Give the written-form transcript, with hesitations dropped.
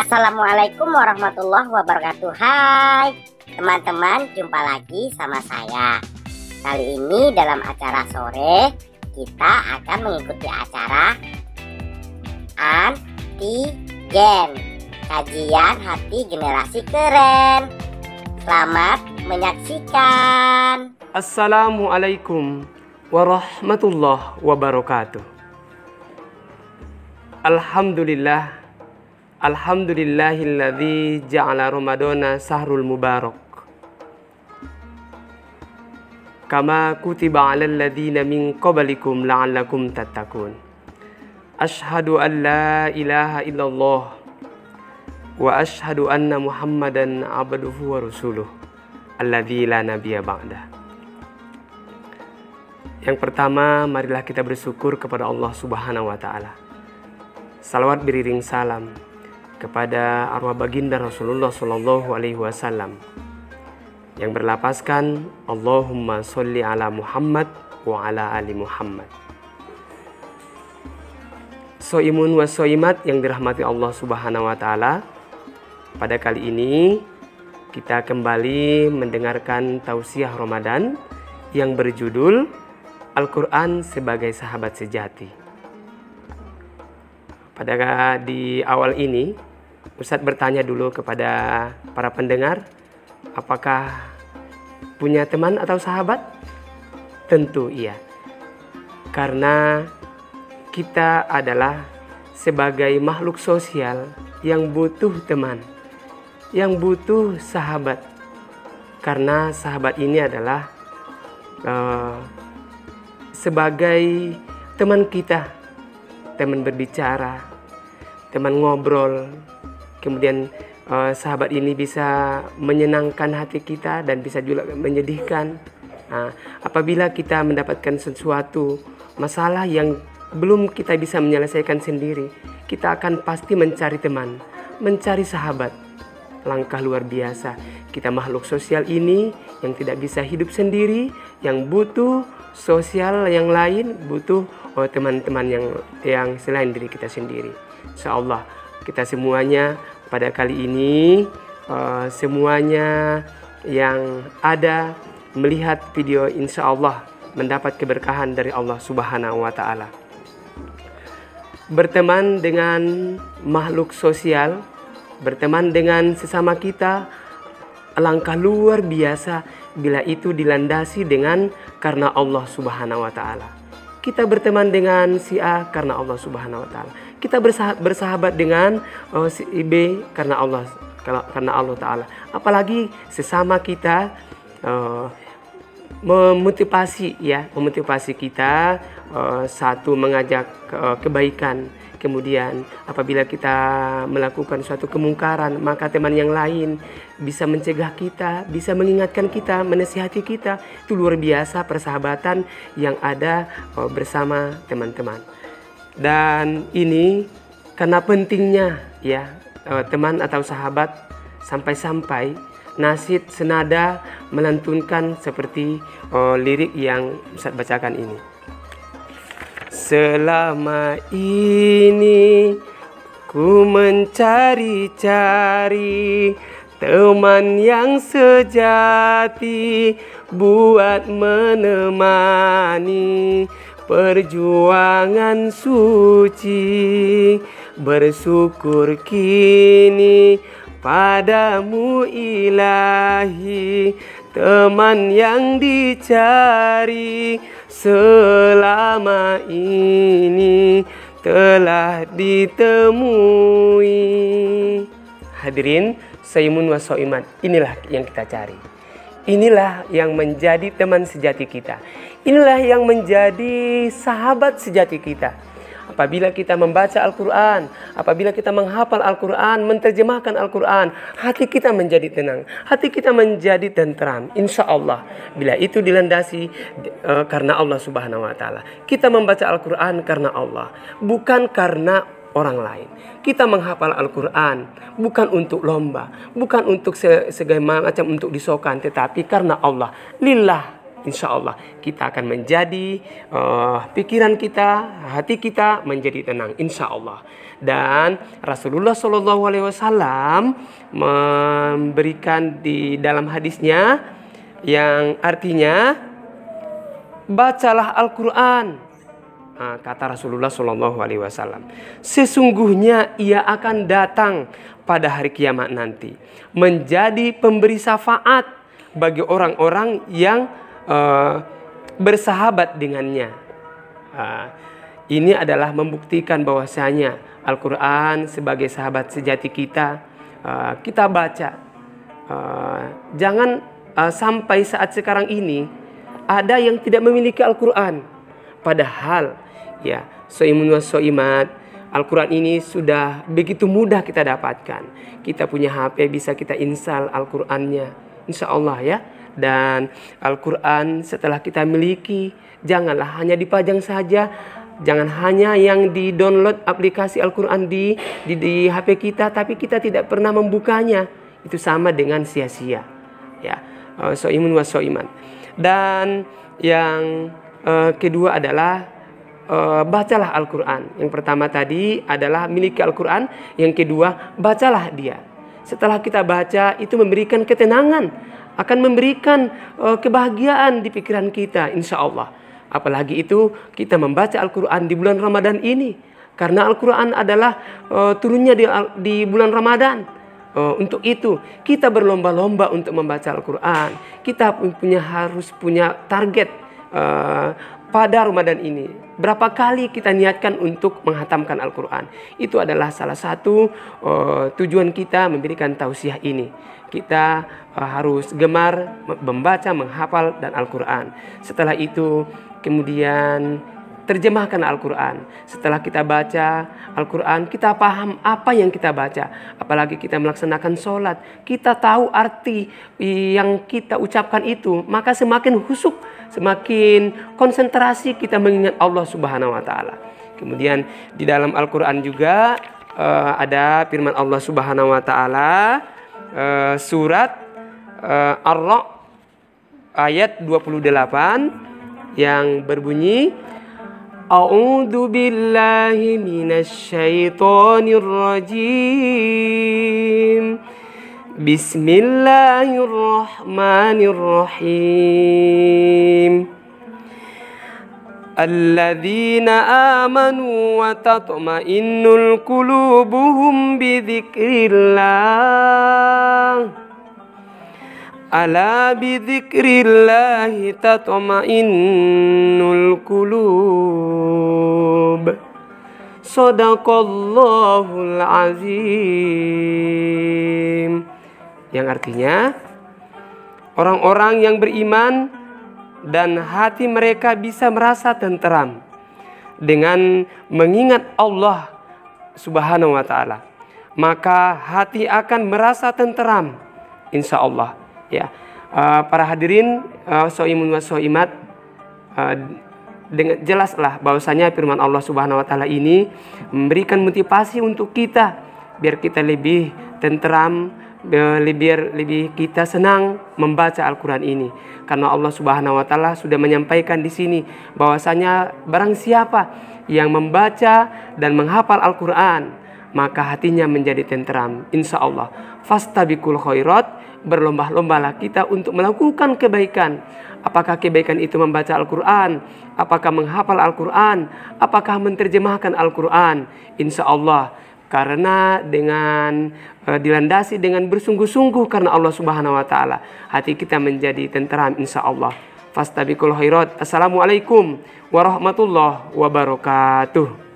Assalamualaikum warahmatullahi wabarakatuh. Hai teman-teman, jumpa lagi sama saya. Kali ini dalam acara sore kita akan mengikuti acara Antigen, kajian hati generasi keren. Selamat menyaksikan. Assalamualaikum warahmatullahi wabarakatuh. Alhamdulillahilladzi ja'ala Ramadana sahrul mubarak. Kama kutiba 'alal ladzina min qablikum la'allakum tattaqun. Asyhadu an la ilaha illallah wa asyhadu anna Muhammadan 'abduhu wa rasuluh alladzi la nabiyya ba'dah. Yang pertama, marilah kita bersyukur kepada Allah Subhanahu wa taala. Salawat beriring salam kepada arwah baginda Rasulullah Shallallahu Alaihi Wasallam yang berlapaskan Allahumma sholli ala Muhammad wa ala ali Muhammad. Soimun wa soimat yang dirahmati Allah Subhanahu wa taala, pada kali ini kita kembali mendengarkan tausiah Ramadan yang berjudul Al-Quran sebagai sahabat sejati. Di awal ini Ustadz bertanya dulu kepada para pendengar, apakah punya teman atau sahabat? Tentu iya. Karena kita adalah sebagai makhluk sosial yang butuh teman, yang butuh sahabat. Karena sahabat ini adalah sebagai teman kita, teman berbicara, teman ngobrol. Kemudian sahabat ini bisa menyenangkan hati kita dan bisa juga menyedihkan. Apabila kita mendapatkan sesuatu masalah yang belum kita bisa menyelesaikan sendiri, kita akan pasti mencari teman, mencari sahabat. Langkah luar biasa. Kita makhluk sosial ini yang tidak bisa hidup sendiri, yang butuh sosial yang lain, butuh teman-teman yang selain diri kita sendiri. Insyaallah kita semuanya pada kali ini, semuanya yang ada melihat video, insyaallah mendapat keberkahan dari Allah Subhanahu wa taala. Berteman dengan makhluk sosial, berteman dengan sesama kita, alangkah luar biasa bila itu dilandasi dengan karena Allah Subhanahu wa taala. Kita berteman dengan si A karena Allah Subhanahu wa taala. Kita bersahabat dengan si B karena Allah taala. Apalagi sesama kita memotivasi kita, satu mengajak kebaikan. Kemudian apabila kita melakukan suatu kemungkaran, maka teman yang lain bisa mencegah kita, bisa mengingatkan kita, menasihati kita. Itu luar biasa persahabatan yang ada bersama teman-teman. Dan ini karena pentingnya teman atau sahabat, sampai-sampai nasid senada melantunkan seperti lirik yang Ustadz bacakan ini. Selama ini ku mencari-cari teman yang sejati buat menemani perjuangan suci. Bersyukur kini padamu ilahi, teman yang dicari selama ini telah ditemui. Hadirin Saimun wa Soimat, inilah yang kita cari. Inilah yang menjadi teman sejati kita. Inilah yang menjadi sahabat sejati kita. Apabila kita membaca Al-Quran, apabila kita menghafal Al-Quran, menerjemahkan Al-Quran, hati kita menjadi tenang, hati kita menjadi tentram. Insya Allah, bila itu dilandasi karena Allah Subhanahu Wa Taala. Kita membaca Al-Quran karena Allah, bukan karena orang lain. Kita menghafal Al-Quran bukan untuk lomba, bukan untuk segala macam untuk disokan, tetapi karena Allah. Lillah, insya Allah kita akan menjadi pikiran kita, hati kita menjadi tenang, insya Allah. Dan Rasulullah SAW memberikan di dalam hadisnya yang artinya bacalah Al-Quran. Kata Rasulullah SAW, sesungguhnya ia akan datang pada hari kiamat nanti menjadi pemberi syafaat bagi orang-orang yang bersahabat dengannya. Ini adalah membuktikan bahwasanya Al-Quran sebagai sahabat sejati kita. Kita baca, jangan sampai saat sekarang ini ada yang tidak memiliki Al-Quran. Padahal ya, soimun wa soimat, Al-Quran ini sudah begitu mudah kita dapatkan. Kita punya HP, bisa kita install Al-Qurannya, insya Allah ya. Dan Al-Quran setelah kita miliki, janganlah hanya dipajang saja. Jangan hanya yang di-download aplikasi Al-Quran di HP kita, tapi kita tidak pernah membukanya. Itu sama dengan sia-sia. Ya, soimun wa soiman. Dan yang kedua adalah bacalah Al-Quran. Yang pertama tadi adalah miliki Al-Quran. Yang kedua, bacalah dia. Setelah kita baca, itu memberikan ketenangan, akan memberikan kebahagiaan di pikiran kita, insya Allah. Apalagi itu kita membaca Al-Quran di bulan Ramadan ini. Karena Al-Quran adalah turunnya di bulan Ramadan. Untuk itu kita berlomba-lomba untuk membaca Al-Quran. Kita harus punya target pada Ramadan ini. Berapa kali kita niatkan untuk menghatamkan Al-Quran. Itu adalah salah satu tujuan kita memberikan tausiah ini. Kita harus gemar membaca, menghafal dan Al-Quran. Setelah itu kemudian terjemahkan Al-Quran. Setelah kita baca Al-Quran, kita paham apa yang kita baca. Apalagi kita melaksanakan sholat, kita tahu arti yang kita ucapkan itu. Maka semakin khusyuk, semakin konsentrasi kita mengingat Allah Subhanahu wa Ta'ala. Kemudian di dalam Al-Quran juga ada firman Allah Subhanahu wa Ta'ala, surat Ar-Ra'd ayat 28 yang berbunyi, A'udzu billahi minasy syaithanir rajim. Bismillahirrahmanirrahim. Alladzina amanu wa tatma'innul qulubuhum bidzikrillah. Ala bidzikrillahi tatma'innul qulub. Shadaqallahul azim. Yang artinya, orang-orang yang beriman dan hati mereka bisa merasa tenteram dengan mengingat Allah Subhanahu wa Ta'ala, maka hati akan merasa tenteram, insya Allah. Ya, para hadirin soimun wa soimat, dengan jelaslah bahwasanya firman Allah Subhanahu wa Ta'ala ini memberikan motivasi untuk kita biar kita lebih tenteram, lebih kita senang membaca Al-Quran ini. Karena Allah Subhanahu wa Ta'ala sudah menyampaikan di sini bahwasanya barang siapa yang membaca dan menghafal Al-Quran, maka hatinya menjadi tenteram, insya Allah. Fastabiqul khairat, berlomba-lombalah kita untuk melakukan kebaikan. Apakah kebaikan itu membaca Al-Quran, apakah menghafal Al-Quran, apakah menerjemahkan Al-Quran, insya Allah. Karena dengan dilandasi dengan bersungguh-sungguh karena Allah Subhanahu wa Ta'ala, hati kita menjadi tenteram, insya Allah. Fastabiqul khairat. Assalamualaikum warahmatullahi wabarakatuh.